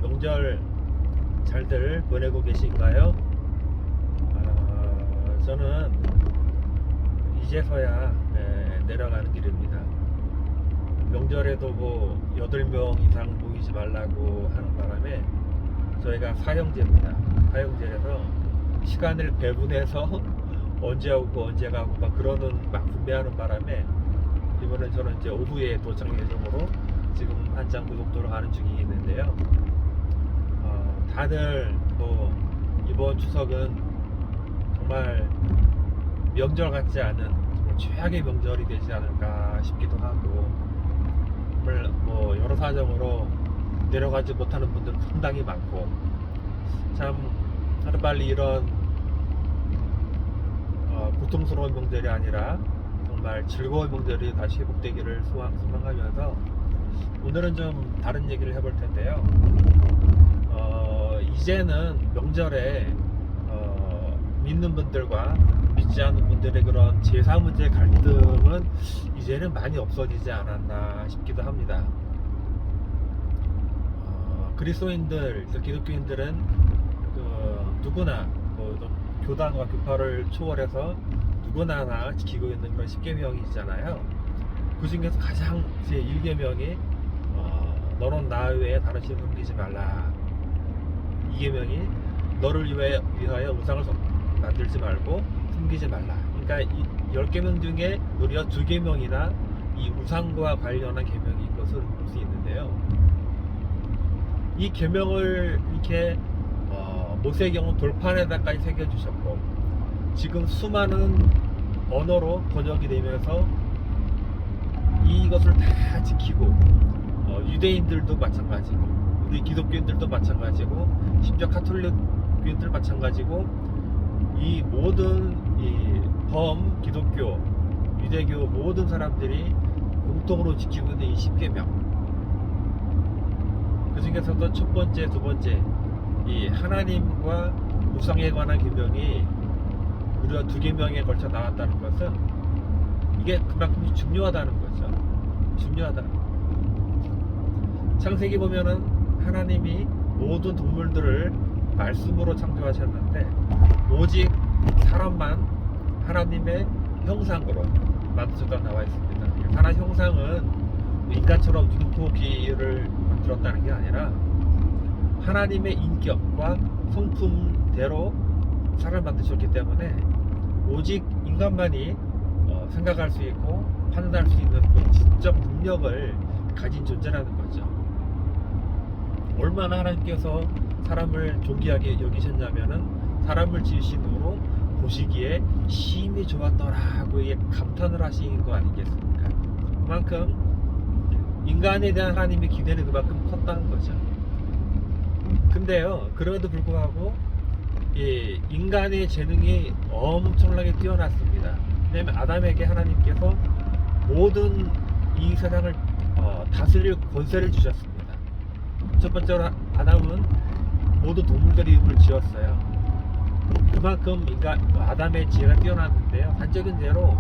명절 잘들 보내고 계신가요? 저는 이제서야 내려가는 길입니다. 명절에도 뭐 8명 이상 모이지 말라고 하는 바람에 저희가 사형제입니다. 사형제라서 시간을 배분해서 언제 오고 언제 가고 막 그러는 막 분배하는 바람에 이번엔 저는 이제 오후에 도착 예정으로 지금 한장 고속도로 가는 중이 있는데요. 다들 뭐 이번 추석은 정말 명절 같지 않은 최악의 명절이 되지 않을까 싶기도 하고, 정말 뭐 여러 사정으로 내려가지 못하는 분들은 상당히 많고, 참 하루빨리 이런 고통스러운 명절이 아니라 정말 즐거운 명절이 다시 회복되기를 소망하면서 오늘은 좀 다른 얘기를 해볼 텐데요. 이제는 명절에 믿는 분들과 믿지 않는 분들의 그런 제사 문제 갈등은 이제는 많이 없어지지 않았나 싶기도 합니다. 그리스도인들, 기독교인들은 누구나 교단과 교파를 초월해서 누구나 지키고 있는 그런 10계명이 있잖아요. 그 중에서 가장 제 1계명이 너는 나 외에 다른 신을 섬기지 말라. 2계명이 너를 위하여 우상을 만들지 말고 섬기지 말라. 그러니까 이 10계명 중에 무려 2계명이나 이 우상과 관련한 계명인 것을 볼 수 있는데요. 이 계명을 이렇게 모세경은 돌판에다까지 새겨주셨고, 지금 수많은 언어로 번역이 되면서 이것을 다 지키고, 유대인들도 마찬가지고 우리 기독교인들도 마찬가지고 심지어 가톨릭교인들 마찬가지고 이 모든 기독교, 유대교 모든 사람들이 공통으로 지키고 있는 이 10계명, 그 중에서도 첫 번째, 두 번째 이 하나님과 우상에 관한 계명이 무려 2계명에 걸쳐 나왔다는 것은 이게 그만큼 중요하다는 거죠. 중요하다. 창세기 보면은 하나님이 모든 동물들을 말씀으로 창조하셨는데 오직 사람만 하나님의 형상으로 만드셨다고 나와 있습니다. 하나님 형상은 인간처럼 눈, 코, 귀를 만들었다는 게 아니라 하나님의 인격과 성품대로 사람을 만드셨기 때문에 오직 인간만이 생각할 수 있고 판단할 수 있는 그 지적 능력을 가진 존재라는 거죠. 얼마나 하나님께서 사람을 존귀하게 여기셨냐면은 사람을 지으신 후로 보시기에 심히 좋았더라고 감탄을 하신 거 아니겠습니까? 그만큼 인간에 대한 하나님의 기대는 그만큼 컸다는 거죠. 근데요, 그럼에도 불구하고 인간의 재능이 엄청나게 뛰어났습니다. 왜냐하면 아담에게 하나님께서 모든 이 세상을 다스릴 권세를 주셨습니다. 첫 번째로 아담은 모든 동물들의 이름을 지었어요. 그만큼 아담의 지혜가 뛰어났는데요. 단적인 예로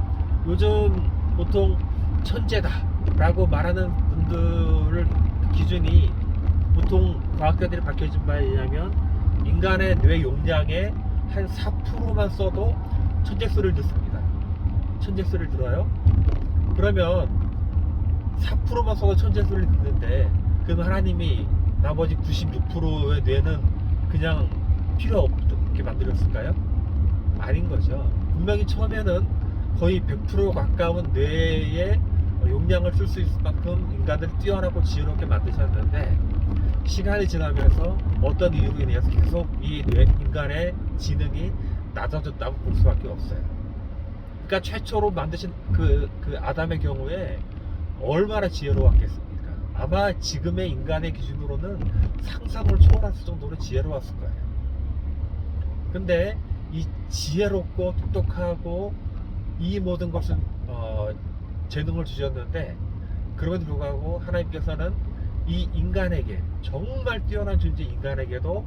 요즘 보통 천재다 라고 말하는 분들의 기준이 보통 과학자들이 밝혀진 바에 의하면 인간의 뇌 용량의 한 4%만 써도 천재소리를 듣습니다. 천재소리를 들어요? 그러면 4%만 써도 천재소리를 듣는데 그럼 하나님이 나머지 96%의 뇌는 그냥 필요 없게 만들었을까요? 아닌 거죠. 분명히 처음에는 거의 100% 가까운 뇌의 용량을 쓸 수 있을 만큼 인간을 뛰어나고 지혜롭게 만드셨는데 시간이 지나면서 어떤 이유로 인해서 계속 이 인간의 지능이 낮아졌다고 볼 수밖에 없어요. 그러니까 최초로 만드신 그 아담의 경우에 얼마나 지혜로웠겠습니까? 아마 지금의 인간의 기준으로는 상상을 초월했을 정도로 지혜로웠을 거예요. 근데 이 지혜롭고 똑똑하고 이 모든 것은 재능을 주셨는데 그럼에도 불구하고 하나님께서는 이 인간에게, 정말 뛰어난 존재 인간에게도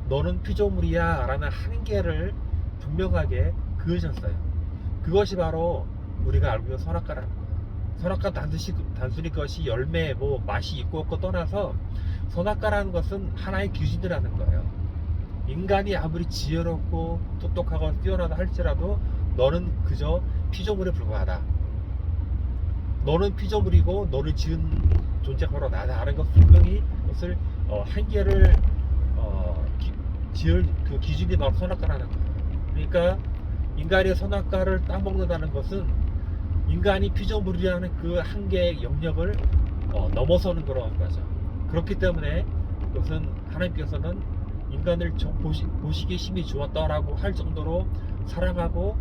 너는 피조물이야 라는 한계를 분명하게 그으셨어요. 그것이 바로 우리가 알고 있는 선악과라는 거예요. 선악과 단순히 그것이 열매, 맛이 있고 없고 떠나서 선악과라는 것은 하나의 기준이라는 거예요. 인간이 아무리 지혜롭고 똑똑하고 뛰어나다 할지라도 너는 그저 피조물에 불과하다. 너는 피조물이고 너를 지은 존재가 바로 나다 하는 것 분명히 그것을 한계를 지을 그 기준이 바로 선악과라는 거예요. 그러니까 인간이 선악과를 따먹는다는 것은 인간이 피조물이라는 그 한계의 영역을 넘어서는 그런 거죠. 그렇기 때문에 그것은 하나님께서는 인간을 보시기에 힘이 좋았다라고 할 정도로 사랑하고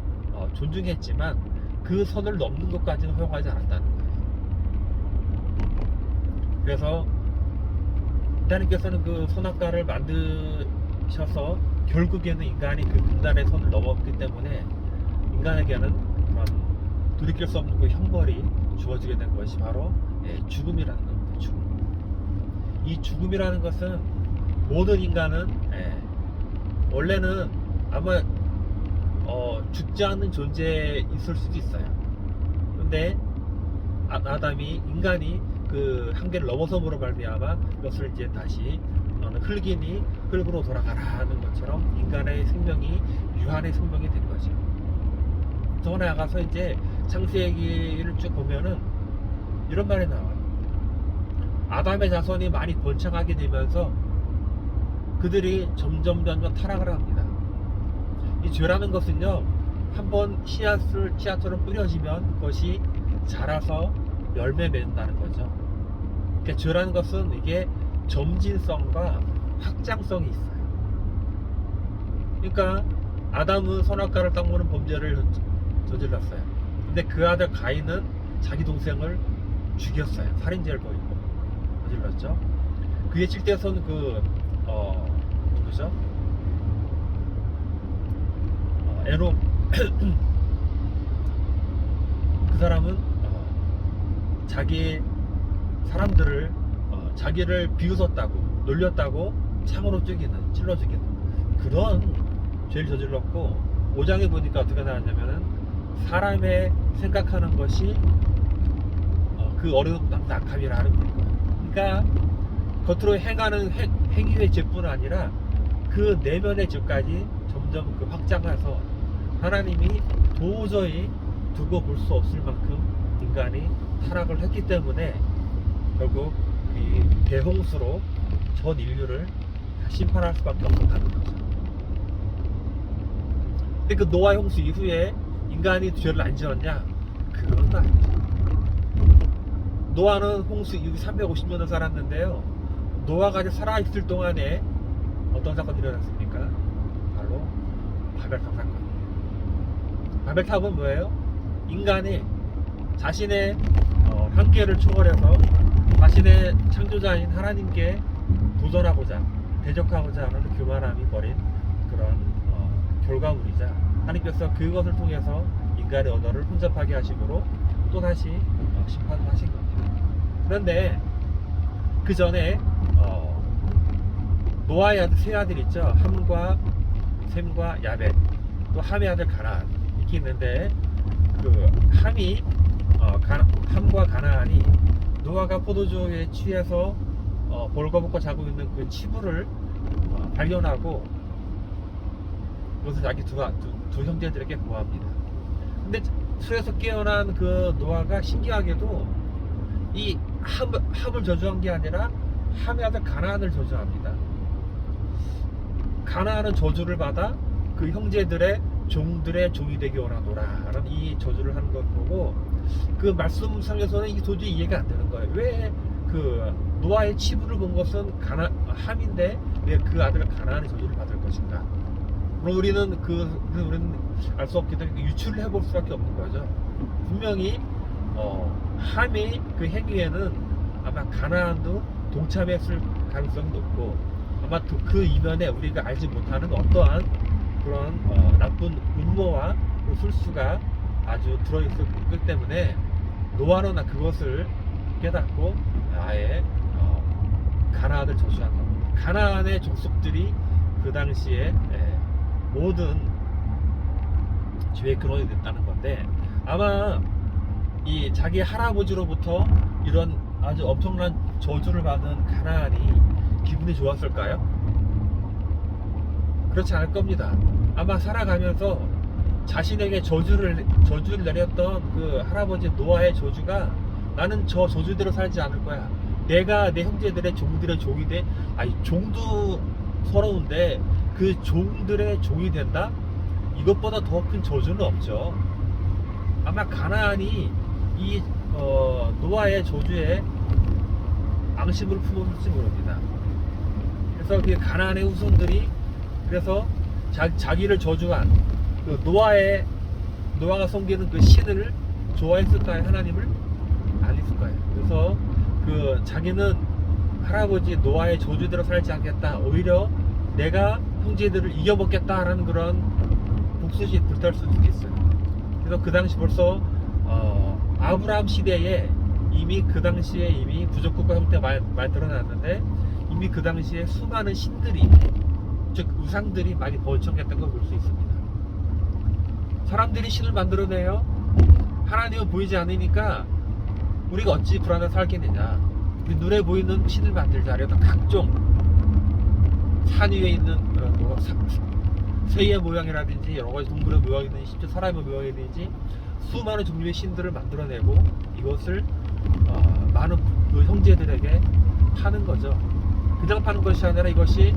존중했지만 그 선을 넘는 것까지는 허용하지 않았다는 거예요. 그래서 하나님께서는 그 선악과를 만드셔서 결국에는 인간이 그 분단의 선을 넘었기 때문에 인간에게는 그런 돌이킬 수 없는 그 형벌이 주어지게 된 것이 바로 죽음이라는 겁니다. 죽음. 이 죽음이라는 것은 모든 인간은 원래는 아마 죽지 않는 존재에 있을 수도 있어요. 근데 아담이 인간이 그 한계를 넘어섬으로 말미암아 그것을 이제 다시 너는 흙이니 흙으로 돌아가라 하는 것처럼 인간의 생명이 유한의 생명이 된 거죠. 더 나아가서 이제 창세기를 쭉 보면은 이런 말이 나와요. 아담의 자손이 많이 번창하게 되면서 그들이 점점 타락을 합니다. 이 죄라는 것은요, 한번 씨앗처럼 뿌려지면 그것이 자라서 열매 맺는다는 거죠. 그러니까 죄라는 것은 이게 점진성과 확장성이 있어요. 그러니까 아담은 선악과를 따먹는 범죄를 저질렀어요. 근데 그 아들 가인은 자기 동생을 죽였어요. 살인죄를 저질렀죠. 그의 칠대에서는 누구죠? 에돔 그 사람은 자기 사람들을 자기를 비웃었다고 놀렸다고 창으로 찔러 죽이는 그런 죄를 저질렀고 5장에 보니까 어떻게 나왔냐면은 사람의 생각하는 것이 그 어리석은 악함이라 하는 거예요. 그러니까 겉으로 행하는 행위의 죄뿐 아니라 그 내면의 죄까지 점점 그 확장해서 하나님이 도저히 두고 볼 수 없을 만큼 인간이 타락을 했기 때문에 결국 이 대홍수로 전 인류를 다 심판할 수밖에 없었다는 거죠. 근데 그 노아 홍수 이후에 인간이 죄를 안 지었냐? 그건 아니죠. 노아는 홍수 이후 350년을 살았는데요. 노아가 이제 살아있을 동안에 어떤 사건이 일어났습니까? 바로 바벨탑 사건이에요. 바벨탑은 뭐예요? 인간이 자신의 한계를 초월해서 자신의 창조자인 하나님께 도전하고자 대적하고자 하는 교만함이 벌인 그런 결과물이자 하나님께서 그것을 통해서 인간의 언어를 혼잡하게 하심으로 또다시 심판을 하신 겁니다. 그런데 그 전에 노아의 아들 세 아들 있죠. 함과 셈과 야벳, 또 함의 아들 가나안 이렇게 있는데 그 함과 가나안이 노아가 포도주에 취해서 벌거벗고 자고 있는 그 치부를 발견하고 그것을 자기 두 형제들에게 보합니다. 근데 술에서 깨어난 그 노아가 신기하게도 이 함을 저주한 게 아니라 함의 아들 가나안을 저주합니다. 가나안은 저주를 받아 그 형제들의 종들의 종이 되게 원하노라라는 이 저주를 하는 것 보고 그 말씀상에서는 이게 도저히 이해가 안 되는 거예요. 왜 그 노아의 치부를 본 것은 함인데 왜 그 아들 가나안의 저주를 받을 것인가? 그럼 우리는 알 수 없기 때문에 유추를 해볼 수밖에 없는 거죠. 분명히 함의 그 행위에는 아마 가나안도 동참했을 가능성이 높고 아마 그 이면에 우리가 알지 못하는 어떠한 그런 나쁜 음모와 그 술수가 아주 들어있을 거기 때문에 노아는 그것을 깨닫고 아예 가나안을 저주한 겁니다. 가나안의 족속들이 그 당시에 모든 죄의 근원이 됐다는 건데 아마 이 자기 할아버지로부터 이런 아주 엄청난 저주를 받은 가나안이 기분이 좋았을까요? 그렇지 않을 겁니다. 아마 살아가면서 자신에게 저주를 내렸던 그 할아버지 노아의 저주가 나는 저 저주대로 살지 않을 거야. 내가 내 형제들의 종들의 종이 돼. 아니 종도 서러운데 그 종들의 종이 된다? 이것보다 더 큰 저주는 없죠. 아마 가나안이 이 노아의 저주에 앙심을 품었을지 모릅니다. 그래서 그 가나안의 후손들이 그래서 자기를 저주한 그 노아가 섬기는 그 신을 좋아했을까요? 하나님을? 아니었을까요? 그래서 그 자기는 할아버지 노아의 저주대로 살지 않겠다. 오히려 내가 형제들을 이겨먹겠다라는 그런 복수심이 불탈 수도 있어요. 그래서 그 당시 벌써 아브라함 시대에 이미 그 당시에 이미 부족국가 형태 많이 드러났는데 이미 그 당시에 수많은 신들이 즉 우상들이 많이 번창했던 걸 볼 수 있습니다. 사람들이 신을 만들어내요. 하나님은 보이지 않으니까 우리가 어찌 불안해 살겠느냐. 우리 눈에 보이는 신을 만들자. 그래서 각종 산 위에 있는 새의 모양이라든지 여러 가지 동물의 모양이든지 심지어 사람의 모양이든지 수많은 종류의 신들을 만들어내고 이것을 많은 그 형제들에게 파는 거죠. 그냥 파는 것이 아니라 이것이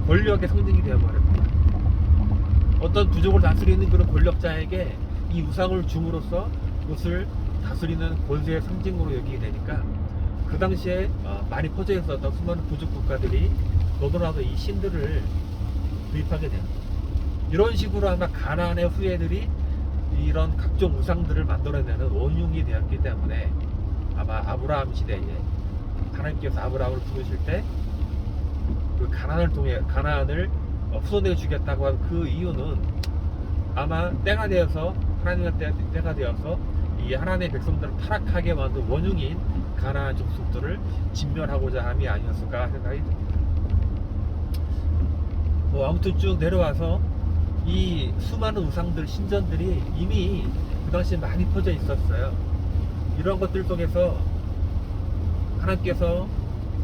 권력의 상징이 되어버립니다. 어떤 부족을 다스리는 그런 권력자에게 이 우상을 줌으로써 그것을 다스리는 권세의 상징으로 여기게 되니까 그 당시에 많이 퍼져 있었던 수많은 부족 국가들이 너도나도 이 신들을 구입하게 됩니다. 이런 식으로 아마 가나안의 후예들이 이런 각종 우상들을 만들어내는 원흉이 되었기 때문에 아마 아브라함 시대에 하나님께서 아브라함을 부르실 때 그 가나안을 후손에게 주겠다고 한 그 이유는 아마 때가 되어서 하나님의 때가 되어서 이 하나님의 백성들을 타락하게 만든 원흉인 가나안 족속들을 진멸하고자 함이 아니었을까 생각이 듭니다. 아무튼 쭉 내려와서 이 수많은 우상들 신전들이 이미 그 당시에 많이 퍼져 있었어요. 이런 것들 속에서 하나님께서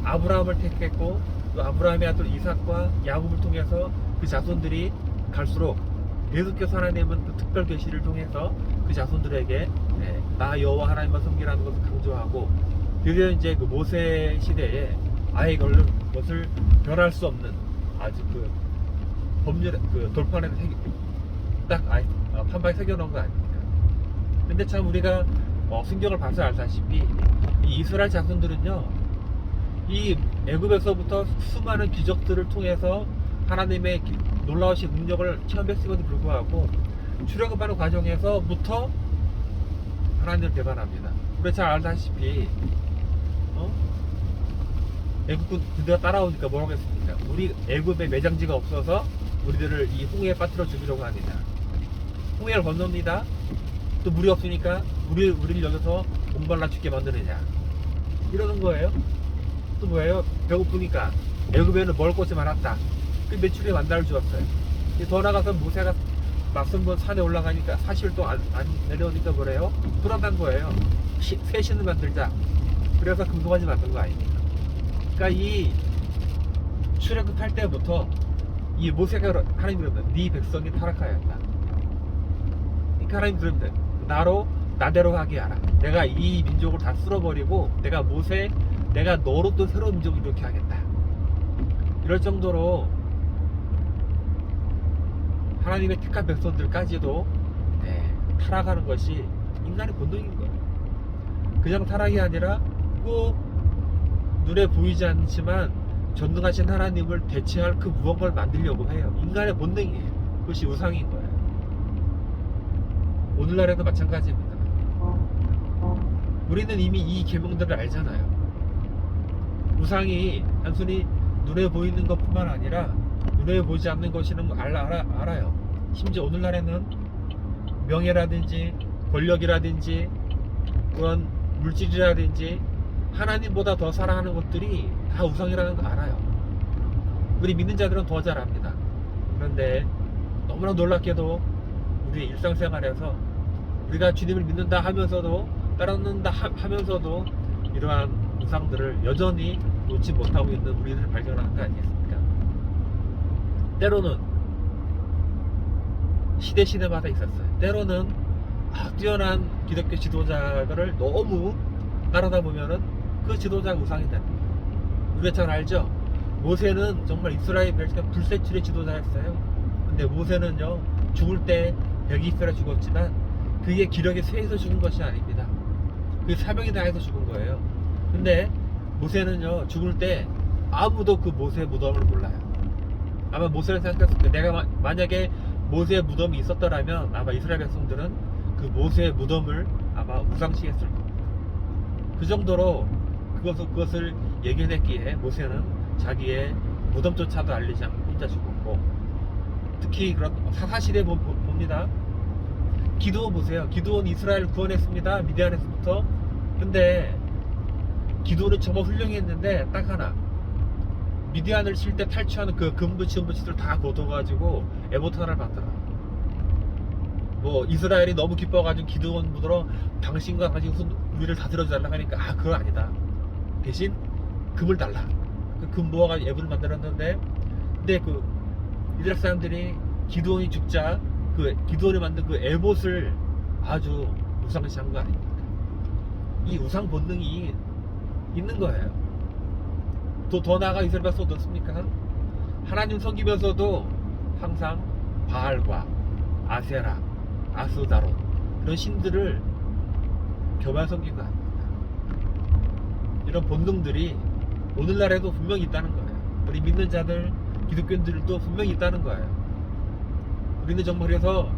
아브라함을 택했고 또 아브라함의 아들 이삭과 야곱을 통해서 그 자손들이 갈수록 계속해서 하나님은 그 특별 계시를 통해서 그 자손들에게 나 여호와 하나님만 섬기라는 것을 강조하고 드디어 이제 그 모세 시대에 아예 것을 변할 수 없는 아주 그 법률 그 돌판에 딱 판박에 새겨놓은 거 아닙니까? 근데 참 우리가 성경을 봐서 알다시피 이 이스라엘 자손들은요 이 애굽에서부터 수많은 기적들을 통해서 하나님의 놀라우신 능력을 체험했음에도 불구하고 출애굽하는 과정에서부터 하나님을 배반합니다. 우리 잘 알다시피 애굽 군대가 따라오니까 뭐라고 했습니까? 우리 애굽에 매장지가 없어서 우리들을 이 홍해에 빠뜨려 죽이려고 합니다. 홍해를 건넙니다. 또 물이 없으니까 우리를 여기서 목말라 죽게 만드느냐 이러는 거예요. 또 뭐예요? 배고프니까 애굽에는 먹을 것이 많았다. 그 매출에 만달을 주었어요. 더 나가서 모세가 맞선본 산에 올라가니까 40일 동안 안 내려오니까 뭐래요? 불안한 거예요. 새 신을 만들자. 그래서 금송아지 만든 거 아닙니까? 그러니까 이 출애굽할 때부터 이 모세가 하나님 그러면 네 백성이 타락하였다. 그러니까 하나님 그러면 나대로 하게 하라. 내가 이 민족을 다 쓸어버리고 내가 너로 또 새로운 민족을 이렇게 하겠다. 이럴 정도로 하나님의 택한 백성들까지도 타락하는 것이 인간의 본능인 거예요. 그냥 타락이 아니라 꼭 눈에 보이지 않지만 전능하신 하나님을 대체할 그 무언가를 만들려고 해요. 인간의 본능이에요. 그것이 우상인 거예요. 오늘날에도 마찬가지입니다. 우리는 이미 이 계명들을 알잖아요. 우상이 단순히 눈에 보이는 것뿐만 아니라 눈에 보이지 않는 것이라는 걸 알아요. 심지어 오늘날에는 명예라든지 권력이라든지 그런 물질이라든지 하나님보다 더 사랑하는 것들이 다 우상이라는 걸 알아요. 우리 믿는 자들은 더 잘 압니다. 그런데 너무나 놀랍게도 우리의 일상생활에서 우리가 주님을 믿는다 하면서도 따르는다 하면서도 이러한 우상들을 여전히 놓지 못하고 있는 우리들을 발견하는 거 아니겠습니까? 때로는 시대마다 있었어요. 때로는 뛰어난 기독교 지도자를 너무 따르다 보면은 그 지도자가 우상이 되는 거예요. 우리가 잘 알죠? 모세는 정말 이스라엘 백성의 불세출의 지도자였어요. 근데 모세는요, 죽을 때 백이 있어야 죽었지만 그게 기력에 쇠해서 죽은 것이 아닙니다. 그게 사명이 다해서 죽은 거예요. 근데 모세는요, 죽을 때 아무도 그 모세의 무덤을 몰라요. 아마 모세를 생각했을 때, 내가 만약에 모세의 무덤이 있었더라면 아마 이스라엘 백성들은 그 모세의 무덤을 아마 우상시했을 겁니다. 그 정도로 그것을 예견했기에 모세는 자기의 무덤조차도 알리지 않고 혼자 죽었고, 특히 그런 사사시대 봅니다. 기드온 보세요. 기드온 이스라엘을 구원했습니다. 미디안에서부터. 근데 기드온은 정말 훌륭했는데 딱 하나, 미디안을 칠 때 탈취하는 그 금부치들 다 거둬가지고 에봇 하나를 만들어. 뭐 이스라엘이 너무 기뻐가지고 기드온 묻으러 당신과 같이 우리를 다 들어달라고 하니까 그건 아니다. 대신 금을 달라. 그 금 모아가지고 에봇을 만들었는데, 근데 그 이스라엘 사람들이 기드온이 죽자 그 기드온이 만든 그 에봇을 아주 우상시한 거 아닙니까? 이 우상 본능이 있는 거예요. 또 더 나아가 이스라엘 백성은 어떻습니까? 하나님 섬기면서도 항상 바알과 아세라, 아스다로 그런 신들을 교만 섬긴 거 아닙니까? 이런 본능들이 오늘날에도 분명히 있다는 거예요. 우리 믿는 자들, 기독교인들도 분명히 있다는 거예요. 우리는 정말 그래서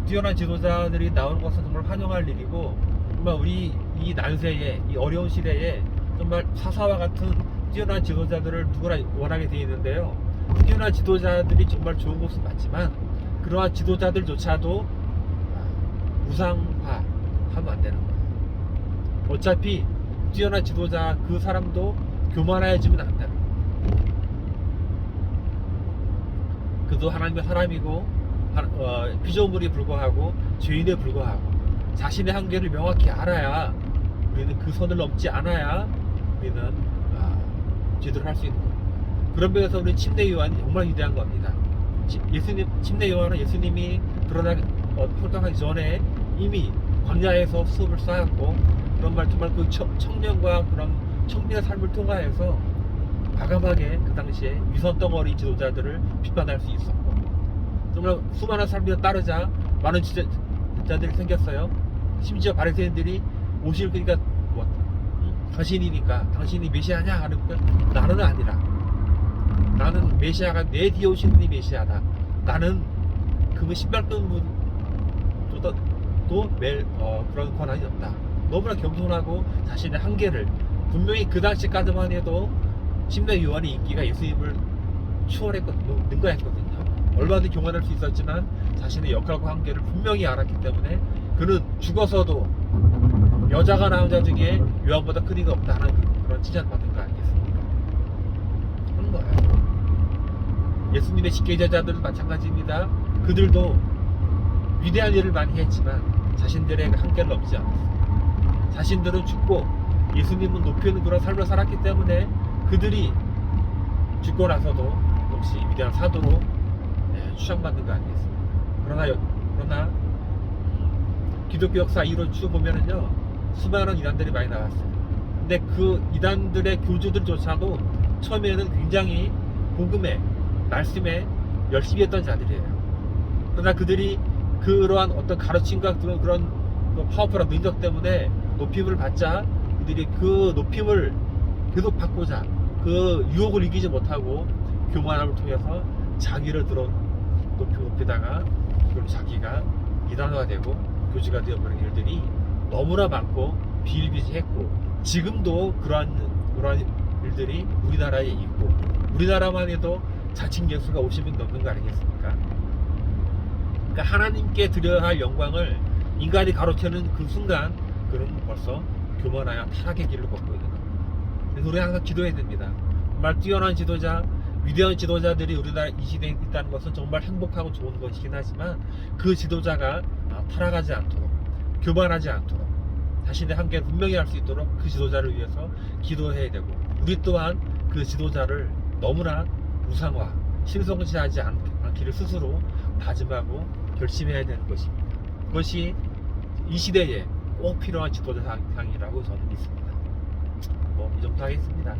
뛰어난 지도자들이 나오는 것은 정말 환영할 일이고, 정말 우리 이 난세에, 이 어려운 시대에 정말 사사와 같은 뛰어난 지도자들을 누구나 원하게 되어 있는데요. 뛰어난 지도자들이 정말 좋은 것은 맞지만 그러한 지도자들조차도 우상화하면 안 되는 거예요. 어차피 뛰어난 지도자 그 사람도 교만해지면 안 되는 거예요. 그도 하나님의 사람이고 피조물이 불과하고 죄인에 불과하고 자신의 한계를 명확히 알아야, 우리는 그 선을 넘지 않아야 우리는 제대로 할 수 있는 겁니다. 그런 면에서 우리 침례 요한이 정말 위대한 겁니다. 침례 요한은 예수님이 활동하기 전에 이미 광야에서 수업을 쌓았고, 그런 말 정말 그 청년과 그런 청년의 삶을 통하여서 과감하게 그 당시에 위선 덩어리 지도자들을 비판할 수 있었고, 정말 수많은 사람들이 따르자 많은 지도자들이 생겼어요. 심지어 바리새인들이 오실, 그러니까 당신이니까 당신이 메시아냐 하니까 나는 아니라, 나는 메시아가 내 뒤에 오시는 분이 메시아다. 나는 그 신발 끈 분도 그런 권한이 없다. 너무나 겸손하고 자신의 한계를, 분명히 그 당시까지만 해도 침례 요한의 인기가 예수님을 능가했거든요. 얼마든지 교만할 수 있었지만 자신의 역할과 한계를 분명히 알았기 때문에 그는 죽어서도 여자가 낳은 자 중에 요한보다 큰 이가 없다 하는 그런 칭찬받은 거 아니겠습니까? 그런 거예요. 예수님의 직계제자들도 마찬가지입니다. 그들도 위대한 일을 많이 했지만 자신들의 한계를 넘지 않았어요. 자신들은 죽고 예수님은 높이는 그런 삶을 살았기 때문에 그들이 죽고 나서도 역시 위대한 사도로 추앙받는 거 아니겠습니까? 그러나 기독교 역사 이후로 쭉 보면은요, 수많은 이단들이 많이 나왔어요. 근데 그 이단들의 교주들조차도 처음에는 굉장히 복음에, 말씀에 열심히 했던 자들이에요. 그러나 그들이 그러한 어떤 가르침과 그런 파워풀한 능력 때문에 높임을 받자, 그들이 그 높임을 계속 받고자 그 유혹을 이기지 못하고 교만함을 통해서 자기를 높이다가 그걸 자기가 이단화가 되고 교주가 되어버린 일들이 너무나 많고 비일비재했고, 지금도 그러한 일들이 우리나라에 있고, 우리나라만 해도 자칭 예수가 50명 넘는 거 아니겠습니까? 그러니까 하나님께 드려야 할 영광을 인간이 가로채는 그 순간 그는 벌써 교만하여 타락의 길을 걷고 있는 겁니다. 그래서 우리 항상 기도해야 됩니다. 정말 뛰어난 지도자, 위대한 지도자들이 우리나라 이 시대에 있다는 것은 정말 행복하고 좋은 것이긴 하지만 그 지도자가 타락하지 않도록, 교만하지 않도록, 자신의 한계를 분명히 할 수 있도록 그 지도자를 위해서 기도해야 되고, 우리 또한 그 지도자를 너무나 우상화, 신성시하지 않기를 스스로 다짐하고 결심해야 되는 것입니다. 그것이 이 시대에 꼭 필요한 지도자상이라고 저는 믿습니다. 이 정도 하겠습니다.